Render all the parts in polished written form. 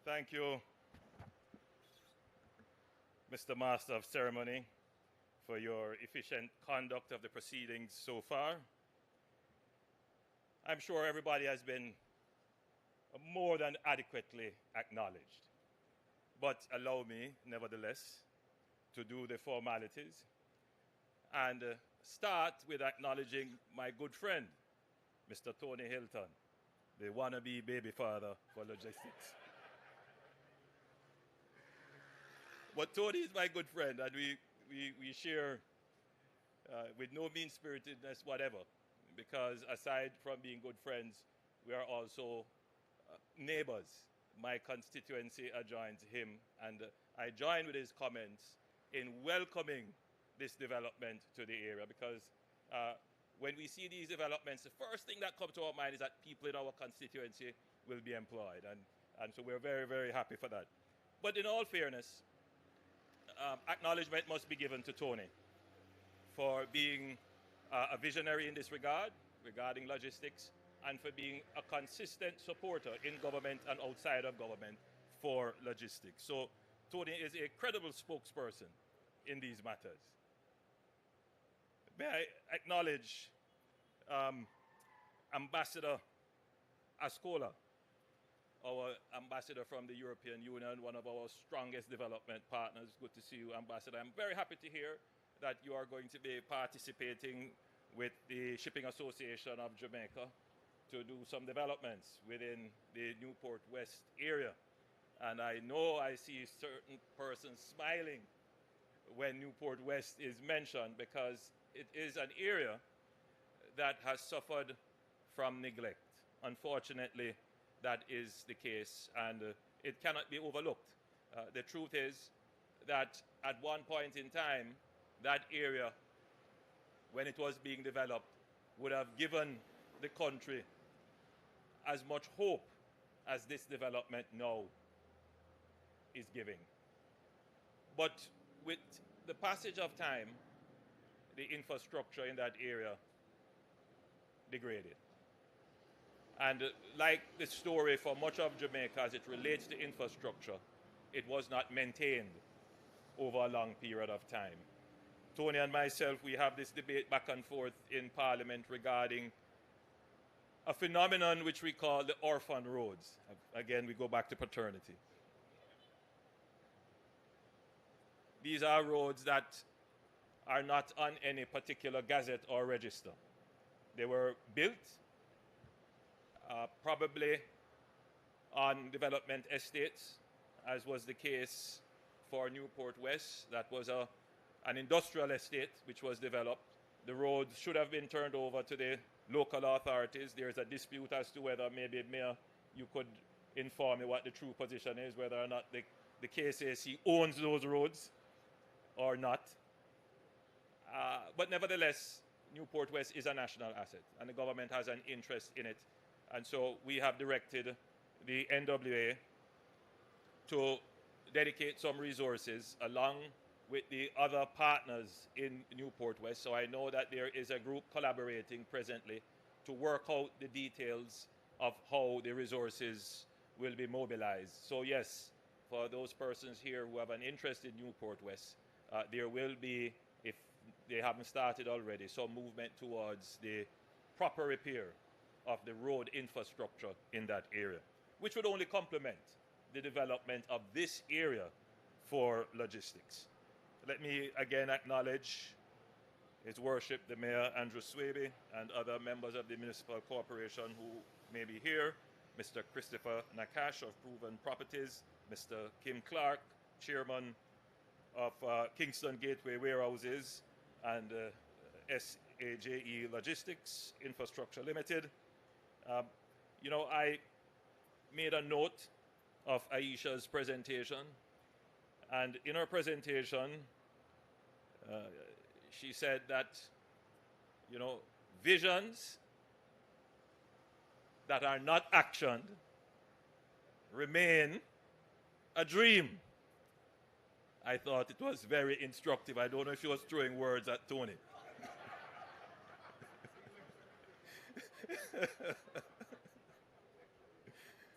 Thank you, Mr. Master of Ceremony, for your efficient conduct of the proceedings so far. I'm sure everybody has been more than adequately acknowledged. But allow me, nevertheless, to do the formalities and start with acknowledging my good friend, Mr. Tony Hilton, the wannabe baby father for logistics. But Tony is my good friend, and we share with no mean-spiritedness whatever, because aside from being good friends, we are also neighbors. My constituency adjoins him, and I join with his comments in welcoming this development to the area, because when we see these developments, the first thing that comes to our mind is that people in our constituency will be employed, and so we're very, very happy for that. But in all fairness, acknowledgement must be given to Tony for being a visionary in this regard, regarding logistics, and for being a consistent supporter in government and outside of government for logistics. So Tony is a credible spokesperson in these matters. May I acknowledge Ambassador Ascola, our ambassador from the European Union, one of our strongest development partners. Good to see you, Ambassador. I'm very happy to hear that you are going to be participating with the Shipping Association of Jamaica to do some developments within the Newport West area. And I know I see certain persons smiling when Newport West is mentioned, because it is an area that has suffered from neglect. Unfortunately, that is the case, and it cannot be overlooked. The truth is that at one point in time, that area, when it was being developed, would have given the country as much hope as this development now is giving. But with the passage of time, the infrastructure in that area degraded. And like the story for much of Jamaica as it relates to infrastructure, it was not maintained over a long period of time. Tony and myself, we have this debate back and forth in Parliament regarding a phenomenon which we call the orphan roads. Again, we go back to paternity. These are roads that are not on any particular gazette or register. They were built probably on development estates, as was the case for Newport West. That was an industrial estate which was developed. The road should have been turned over to the local authorities. There is a dispute as to whether, maybe Mayor, you could inform me what the true position is, whether or not the KCAC owns those roads or not. But nevertheless, Newport West is a national asset, and the government has an interest in it. And so we have directed the NWA to dedicate some resources along with the other partners in Newport West. So I know that there is a group collaborating presently to work out the details of how the resources will be mobilized. So yes, for those persons here who have an interest in Newport West, there will be, if they haven't started already, some movement towards the proper repair of the road infrastructure in that area, which would only complement the development of this area for logistics. Let me again acknowledge His Worship the Mayor Andrew Swaby and other members of the Municipal Corporation who may be here, Mr. Christopher Nakash of Proven Properties, Mr. Kim Clark, Chairman of Kingston Gateway Warehouses and SAJE Logistics Infrastructure Limited. You know, I made a note of Aisha's presentation, and in her presentation, she said that, you know, visions that are not actioned remain a dream. I thought it was very instructive. I don't know if she was throwing words at Tony.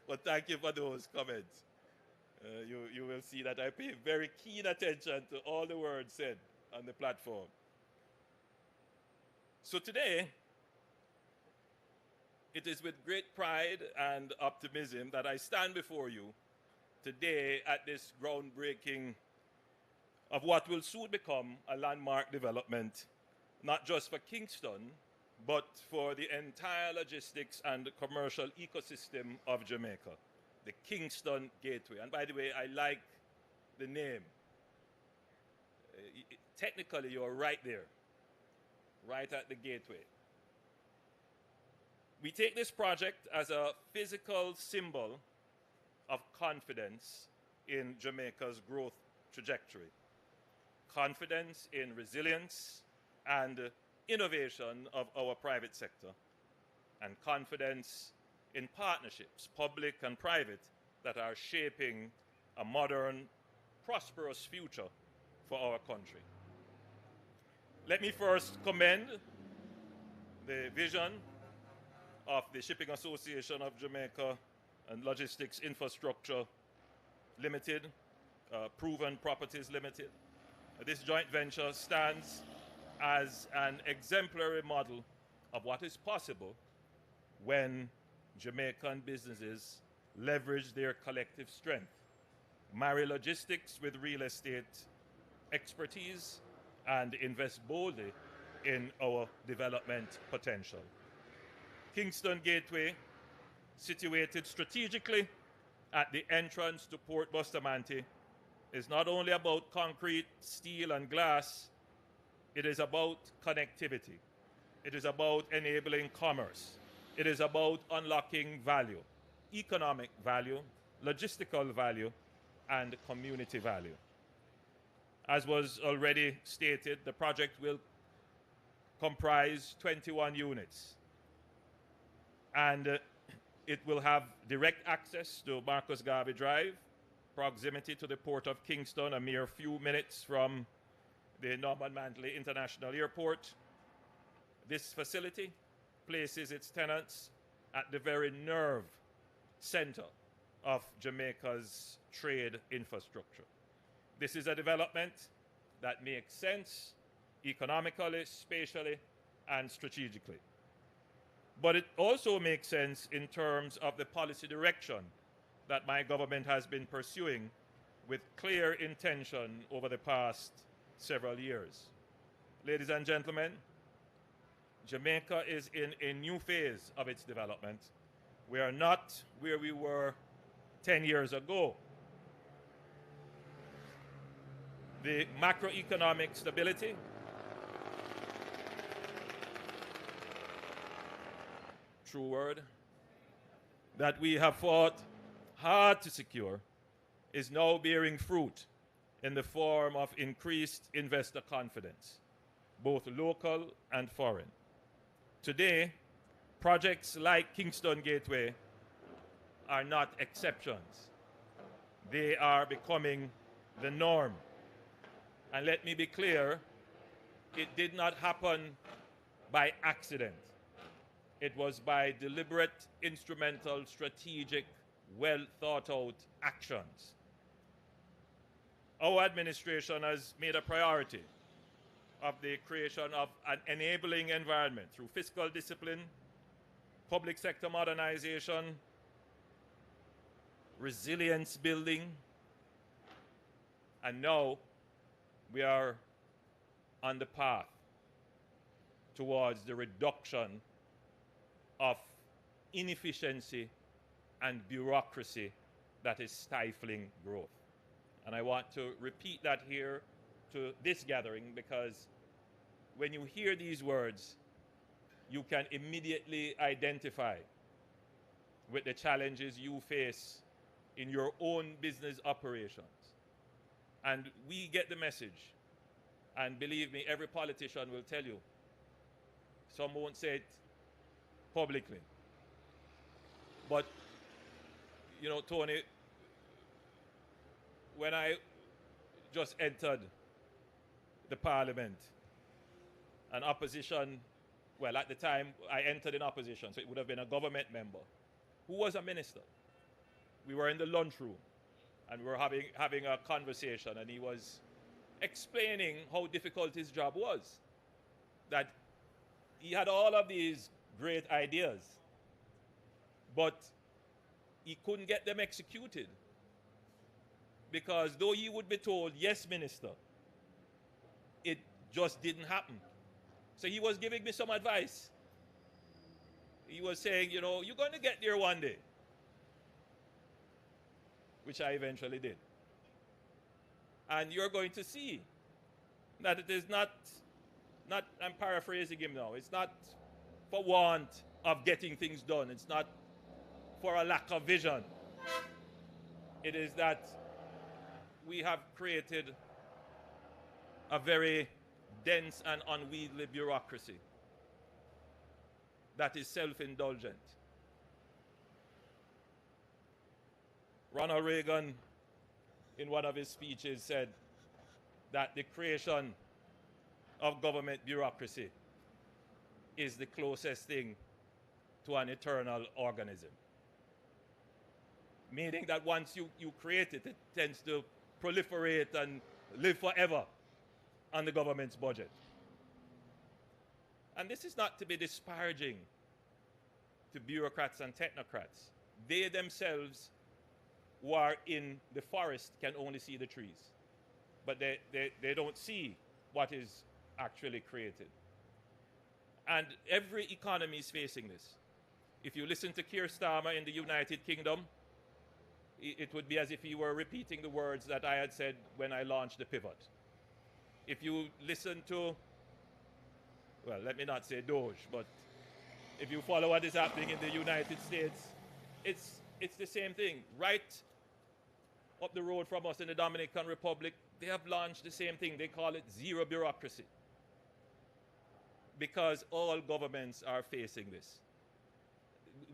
But thank you for those comments. You will see that I pay very keen attention to all the words said on the platform. So today, it is with great pride and optimism that I stand before you today at this groundbreaking of what will soon become a landmark development, not just for Kingston, but for the entire logistics and commercial ecosystem of Jamaica, the Kingston Gateway. And by the way, I like the name. Technically, you're right there, right at the gateway. We take this project as a physical symbol of confidence in Jamaica's growth trajectory, confidence in resilience and innovation of our private sector, and confidence in partnerships, public and private, that are shaping a modern, prosperous future for our country. Let me first commend the vision of the Shipping Association of Jamaica and Logistics Infrastructure Limited, Proven Properties Limited. This joint venture stands as an exemplary model of what is possible when Jamaican businesses leverage their collective strength, marry logistics with real estate expertise, and invest boldly in our development potential. Kingston Gateway, situated strategically at the entrance to Port Bustamante, is not only about concrete, steel, and glass, it is about connectivity. It is about enabling commerce. It is about unlocking value, economic value, logistical value, and community value. As was already stated, the project will comprise 21 units. And it will have direct access to Marcus Garvey Drive, proximity to the Port of Kingston, a mere few minutes from the Norman Manley International Airport. This facility places its tenants at the very nerve center of Jamaica's trade infrastructure. This is a development that makes sense economically, spatially, and strategically. But it also makes sense in terms of the policy direction that my government has been pursuing with clear intention over the past several years. Ladies and gentlemen, Jamaica is in a new phase of its development. We are not where we were 10 years ago. The macroeconomic stability, true word, that we have fought hard to secure is now bearing fruit in the form of increased investor confidence, both local and foreign. Today, projects like Kingston Gateway are not exceptions. They are becoming the norm. And let me be clear, it did not happen by accident. It was by deliberate, instrumental, strategic, well thought out actions. Our administration has made a priority of the creation of an enabling environment through fiscal discipline, public sector modernization, resilience building, and now we are on the path towards the reduction of inefficiency and bureaucracy that is stifling growth. And I want to repeat that here to this gathering, because when you hear these words, you can immediately identify with the challenges you face in your own business operations. And we get the message. And believe me, every politician will tell you. Some won't say it publicly. But, you know, Tony, when I just entered the parliament, an opposition, well, at the time I entered in opposition, so it would have been a government member, who was a minister. We were in the lunchroom, and we were having a conversation, and he was explaining how difficult his job was. That he had all of these great ideas, but he couldn't get them executed. Because though he would be told, yes, minister, it just didn't happen. So he was giving me some advice. He was saying, you know, you're going to get there one day. Which I eventually did. And you're going to see that it is not, I'm paraphrasing him now, it's not for want of getting things done. It's not for a lack of vision. It is that we have created a very dense and unwieldy bureaucracy that is self-indulgent. Ronald Reagan, in one of his speeches, said that the creation of government bureaucracy is the closest thing to an eternal organism. Meaning that once you create it, it tends to proliferate and live forever on the government's budget. And this is not to be disparaging to bureaucrats and technocrats. They themselves who are in the forest can only see the trees, but they don't see what is actually created. And every economy is facing this. If you listen to Keir Starmer in the United Kingdom, it would be as if he were repeating the words that I had said when I launched the pivot. If you listen to, well, let me not say Doge, but if you follow what is happening in the United States, it's the same thing. Right up the road from us in the Dominican Republic, they have launched the same thing. They call it zero bureaucracy. Because all governments are facing this.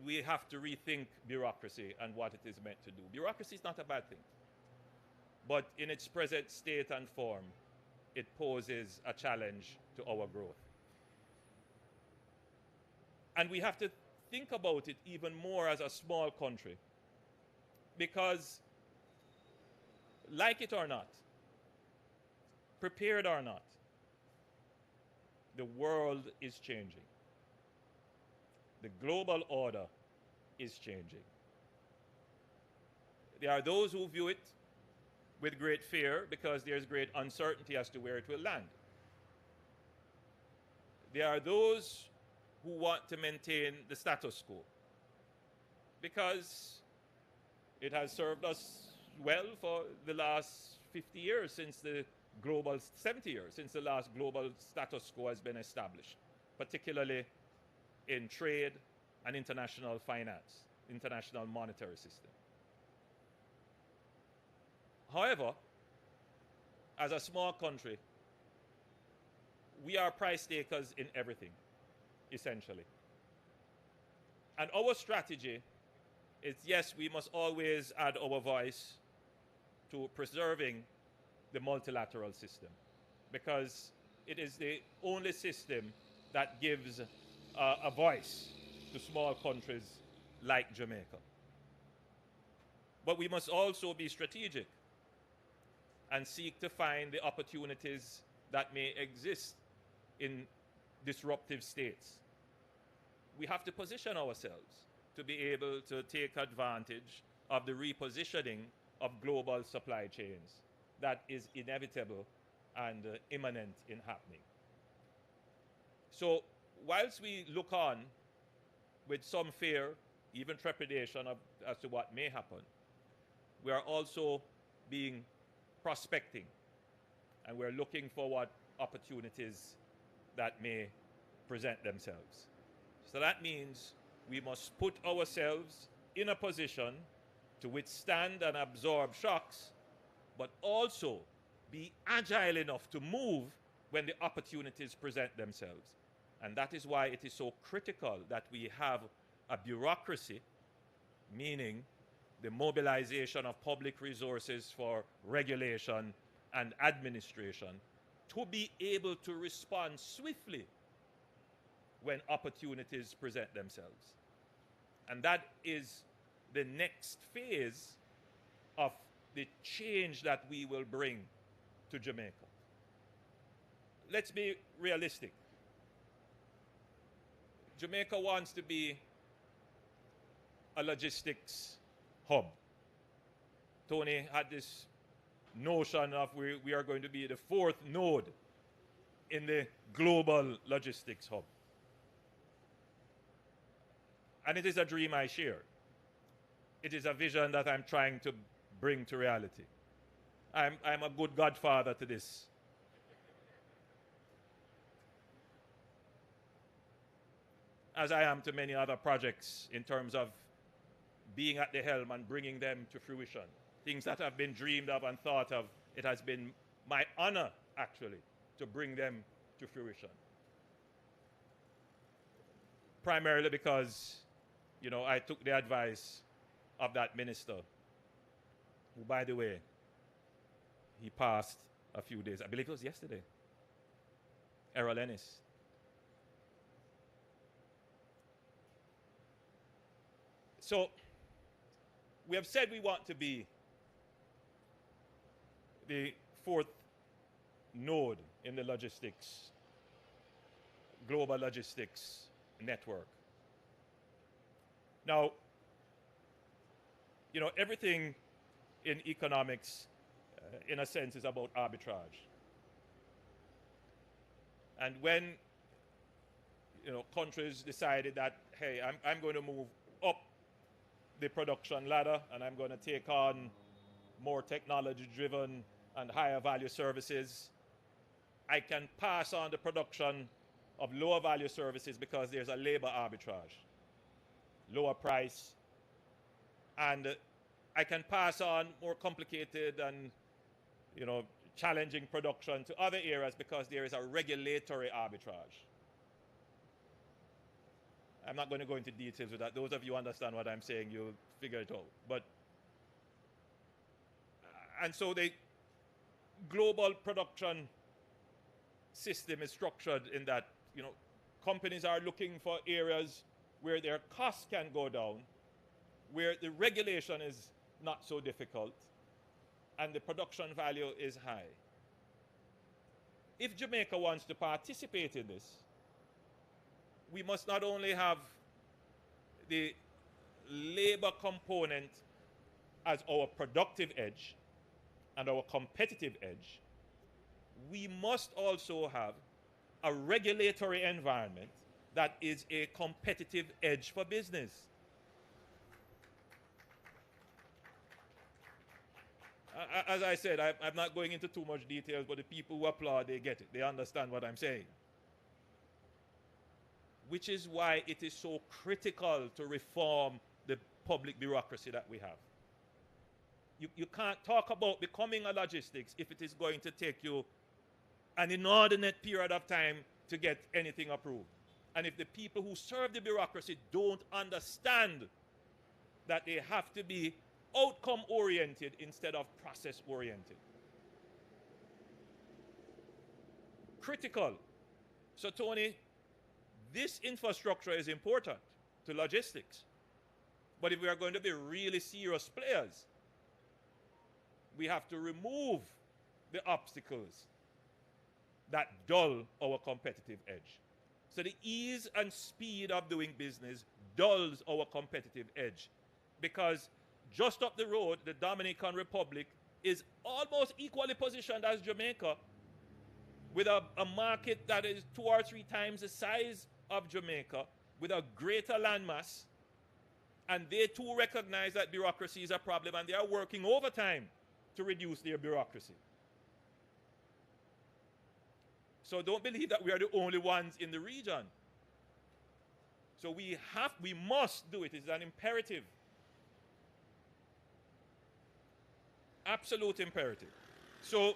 We have to rethink bureaucracy and what it is meant to do. Bureaucracy is not a bad thing. But in its present state and form, it poses a challenge to our growth. And we have to think about it even more as a small country. Because, like it or not, prepared or not, the world is changing. The global order is changing. There are those who view it with great fear because there's great uncertainty as to where it will land. There are those who want to maintain the status quo because it has served us well for the last 50 years since the global, 70 years since the last global status quo has been established, particularly in trade and international finance, international monetary system. However, as a small country, we are price takers in everything, essentially. And our strategy is, yes, we must always add our voice to preserving the multilateral system, because it is the only system that gives a voice to small countries like Jamaica. But we must also be strategic and seek to find the opportunities that may exist in disruptive states. We have to position ourselves to be able to take advantage of the repositioning of global supply chains that is inevitable and imminent in happening. So, whilst we look on with some fear, even trepidation as to what may happen, we are also being prospecting, and we're looking for what opportunities that may present themselves. So that means we must put ourselves in a position to withstand and absorb shocks, but also be agile enough to move when the opportunities present themselves. And that is why it is so critical that we have a bureaucracy, meaning the mobilization of public resources for regulation and administration, to be able to respond swiftly when opportunities present themselves. And that is the next phase of the change that we will bring to Jamaica. Let's be realistic. Jamaica wants to be a logistics hub. Tony had this notion of we are going to be the fourth node in the global logistics hub. And it is a dream I share. It is a vision that I'm trying to bring to reality. I'm a good godfather to this. As I am to many other projects in terms of being at the helm and bringing them to fruition. Things that have been dreamed of and thought of, it has been my honor, actually, to bring them to fruition. Primarily because, you know, I took the advice of that minister, who, by the way, he passed a few days, I believe it was yesterday, Errol Ennis. So, we have said we want to be the fourth node in the logistics, global logistics network. Now, you know, everything in economics, in a sense, is about arbitrage. And when, you know, countries decided that, hey, I'm going to move up the production ladder and I'm going to take on more technology-driven and higher value services, I can pass on the production of lower value services because there's a labor arbitrage, lower price, and I can pass on more complicated and, you know, challenging production to other areas because there is a regulatory arbitrage. I'm not going to go into details with that. Those of you who understand what I'm saying, you'll figure it out. But, and so the global production system is structured in that, you know, companies are looking for areas where their costs can go down, where the regulation is not so difficult, and the production value is high. If Jamaica wants to participate in this, we must not only have the labor component as our productive edge and our competitive edge, we must also have a regulatory environment that is a competitive edge for business. As I said, I'm not going into too much details, but the people who applaud, they get it. They understand what I'm saying. Which is why it is so critical to reform the public bureaucracy that we have. You can't talk about becoming a logistics if it is going to take you an inordinate period of time to get anything approved. And if the people who serve the bureaucracy don't understand that they have to be outcome-oriented instead of process-oriented. Critical. So, Tony, this infrastructure is important to logistics. But if we are going to be really serious players, we have to remove the obstacles that dull our competitive edge. So the ease and speed of doing business dulls our competitive edge, because just up the road, the Dominican Republic is almost equally positioned as Jamaica, with a market that is 2 or 3 times the size of Jamaica, with a greater landmass, and they too recognize that bureaucracy is a problem, and they are working overtime to reduce their bureaucracy. So don't believe that we are the only ones in the region. So we must do it. It's an imperative. Absolute imperative. So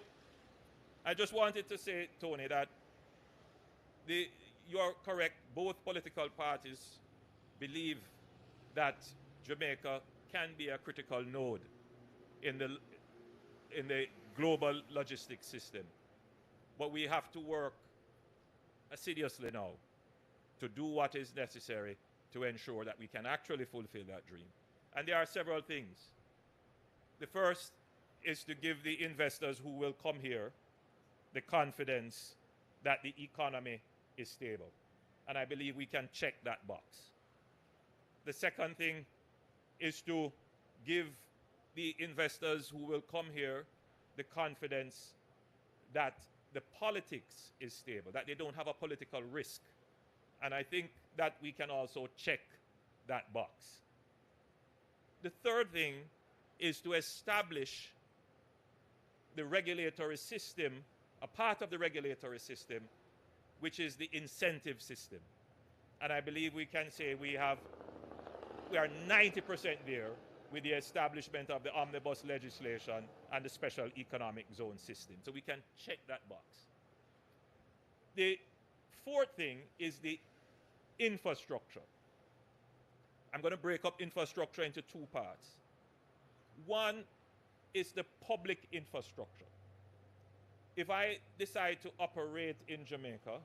I just wanted to say, Tony, that you're correct. Both political parties believe that Jamaica can be a critical node in the global logistics system. But we have to work assiduously now to do what is necessary to ensure that we can actually fulfill that dream. And there are several things. The first is to give the investors who will come here the confidence that the economy is stable. And I believe we can check that box. The second thing is to give the investors who will come here the confidence that the politics is stable, that they don't have a political risk. And I think that we can also check that box. The third thing is to establish the regulatory system, a part of the regulatory system, which is the incentive system. And I believe we can say we are 90% there with the establishment of the omnibus legislation and the special economic zone system. So we can check that box. The fourth thing is the infrastructure. I'm going to break up infrastructure into two parts. One is the public infrastructure. If I decide to operate in Jamaica,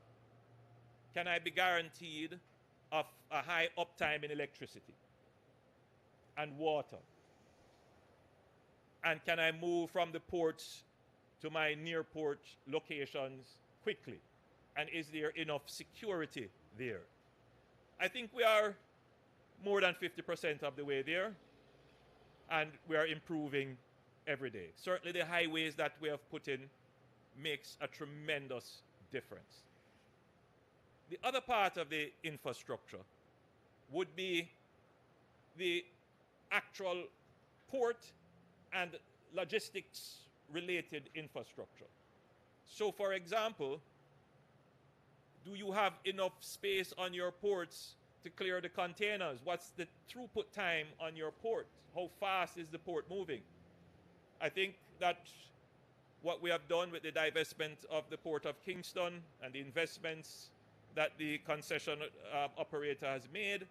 can I be guaranteed of a high uptime in electricity and water? And can I move from the ports to my near port locations quickly? And is there enough security there? I think we are more than 50% of the way there, and we are improving every day. Certainly the highways that we have put in makes a tremendous difference. The other part of the infrastructure would be the actual port and logistics related infrastructure. So for example, do you have enough space on your ports to clear the containers? What's the throughput time on your port? How fast is the port moving? I think that what we have done with the divestment of the port of Kingston and the investments that the concession operator has made,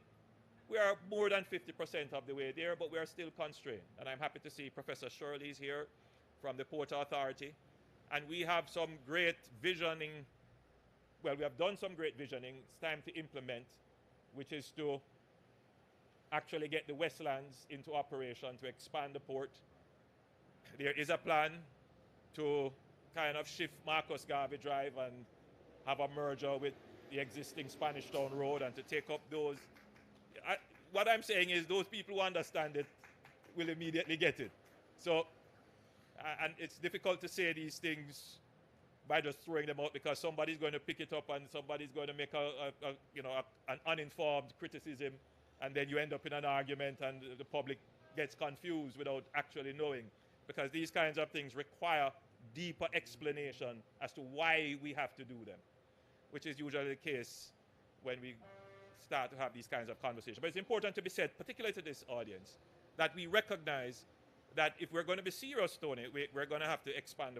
we are more than 50% of the way there, but we are still constrained. And I'm happy to see Professor Shirley is here from the Port Authority. And we have some great visioning. Well, we have done some great visioning. It's time to implement, which is to actually get the Westlands into operation to expand the port. There is a plan to kind of shift Marcus Garvey Drive and have a merger with the existing Spanish Town Road and to take up those. What I'm saying is those people who understand it will immediately get it. So, and it's difficult to say these things by just throwing them out because somebody's going to pick it up and somebody's going to make an uninformed criticism, and then you end up in an argument and the public gets confused without actually knowing, because these kinds of things require deeper explanation as to why we have to do them, which is usually the case when we start to have these kinds of conversations. But it's important to be said, particularly to this audience, that we recognize that if we're going to be serious, Tony, we're going to have to expand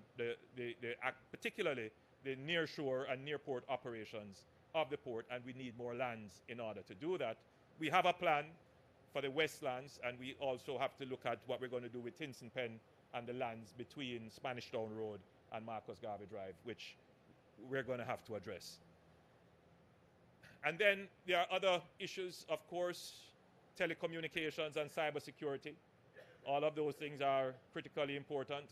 particularly the near-shore and near-port operations of the port, and we need more lands in order to do that. We have a plan for the Westlands, and we also have to look at what we're going to do with Tinson Pen and the lands between Spanish Town Road and Marcus Garvey Drive, which we're going to have to address. And then there are other issues, of course, telecommunications and cybersecurity. All of those things are critically important.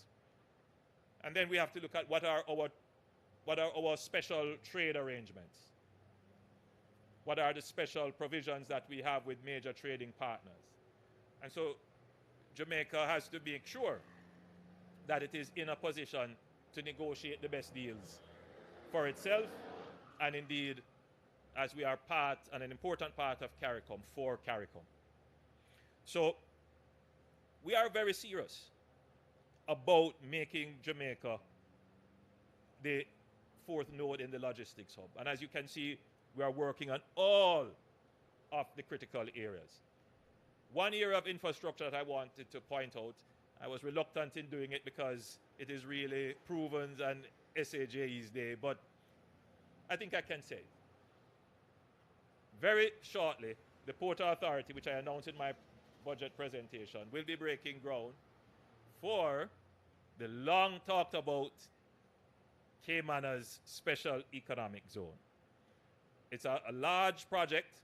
And then we have to look at what are our special trade arrangements. What are the special provisions that we have with major trading partners? And so Jamaica has to make sure that it is in a position to negotiate the best deals for itself, and indeed, as we are part and an important part of CARICOM, for CARICOM. So we are very serious about making Jamaica the fourth node in the logistics hub. And as you can see, we are working on all of the critical areas. One area of infrastructure that I wanted to point out, I was reluctant in doing it because it is really proven and SAJ's day, but I think I can say it. Very shortly, the Port Authority, which I announced in my budget presentation, will be breaking ground for the long talked about Caymanas Special Economic Zone. It's a large project.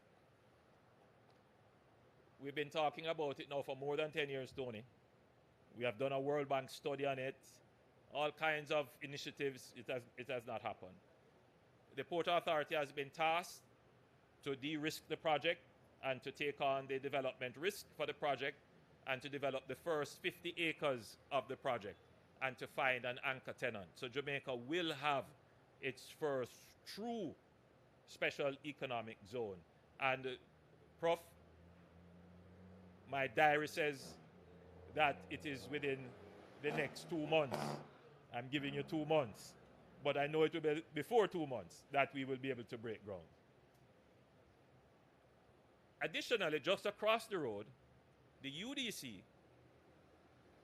We've been talking about it now for more than 10 years, Tony. We have done a World Bank study on it. All kinds of initiatives, it has not happened. The Port Authority has been tasked to de-risk the project and to take on the development risk for the project and to develop the first 50 acres of the project and to find an anchor tenant. So Jamaica will have its first true special economic zone. And Prof, my diary says that it is within the next 2 months. I'm giving you 2 months, but I know it will be before 2 months that we will be able to break ground. Additionally, just across the road, the UDC,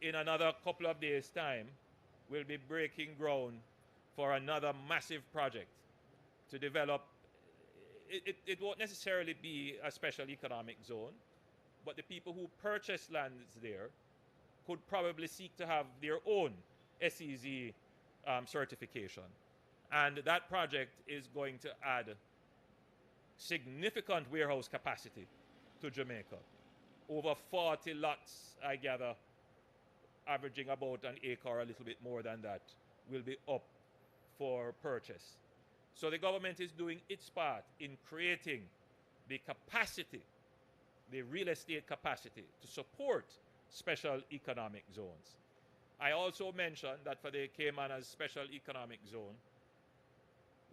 in another couple of days' time, will be breaking ground for another massive project to develop. It won't necessarily be a special economic zone, but the people who purchase lands there could probably seek to have their own SEZ certification. And that project is going to add significant warehouse capacity to Jamaica. Over 40 lots, I gather, averaging about an acre or a little bit more than that, will be up for purchase. So the government is doing its part in creating the capacity, the real estate capacity, to support special economic zones. I also mentioned that for the Caymanas Special Economic Zone,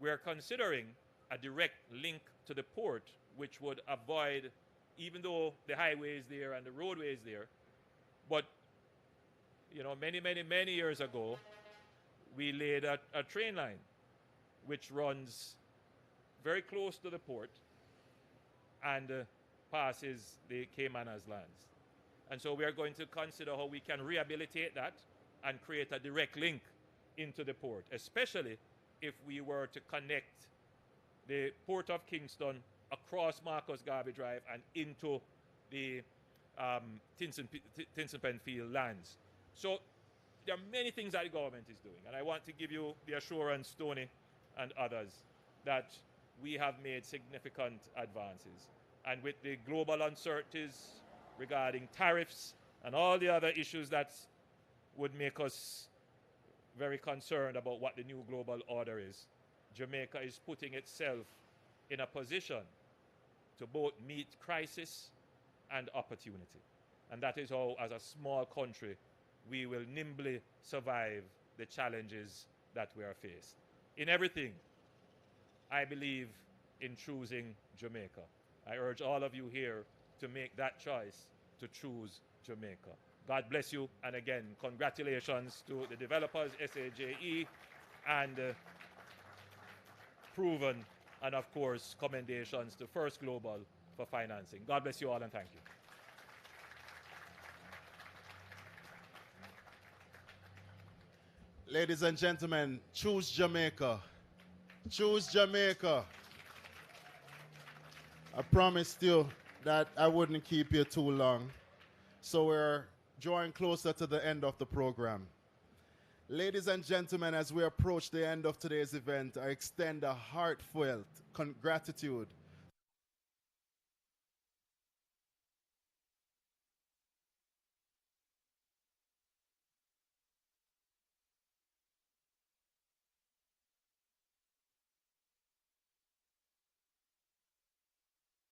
we're considering a direct link to the port, which would avoid, even though the highway is there and the roadway is there, but many years ago, we laid a train line which runs very close to the port and passes the Caymanas lands. And so we are going to consider how we can rehabilitate that and create a direct link into the port, especially if we were to connect the Port of Kingston across Marcus Garvey Drive and into the Tinson Penfield lands. So there are many things that the government is doing, and I want to give you the assurance, Tony and others, that we have made significant advances. And with the global uncertainties regarding tariffs and all the other issues that would make us very concerned about what the new global order is, Jamaica is putting itself in a position to both meet crisis and opportunity. And that is how, as a small country, we will nimbly survive the challenges that we are faced. In everything, I believe in choosing Jamaica. I urge all of you here to make that choice, to choose Jamaica. God bless you, and again, congratulations to the developers, SAJE, and Proven, and of course, commendations to First Global for financing. God bless you all, and thank you. Ladies and gentlemen, choose Jamaica. Choose Jamaica. I promised you that I wouldn't keep you too long. So we're drawing closer to the end of the program. Ladies and gentlemen, as we approach the end of today's event, I extend a heartfelt gratitude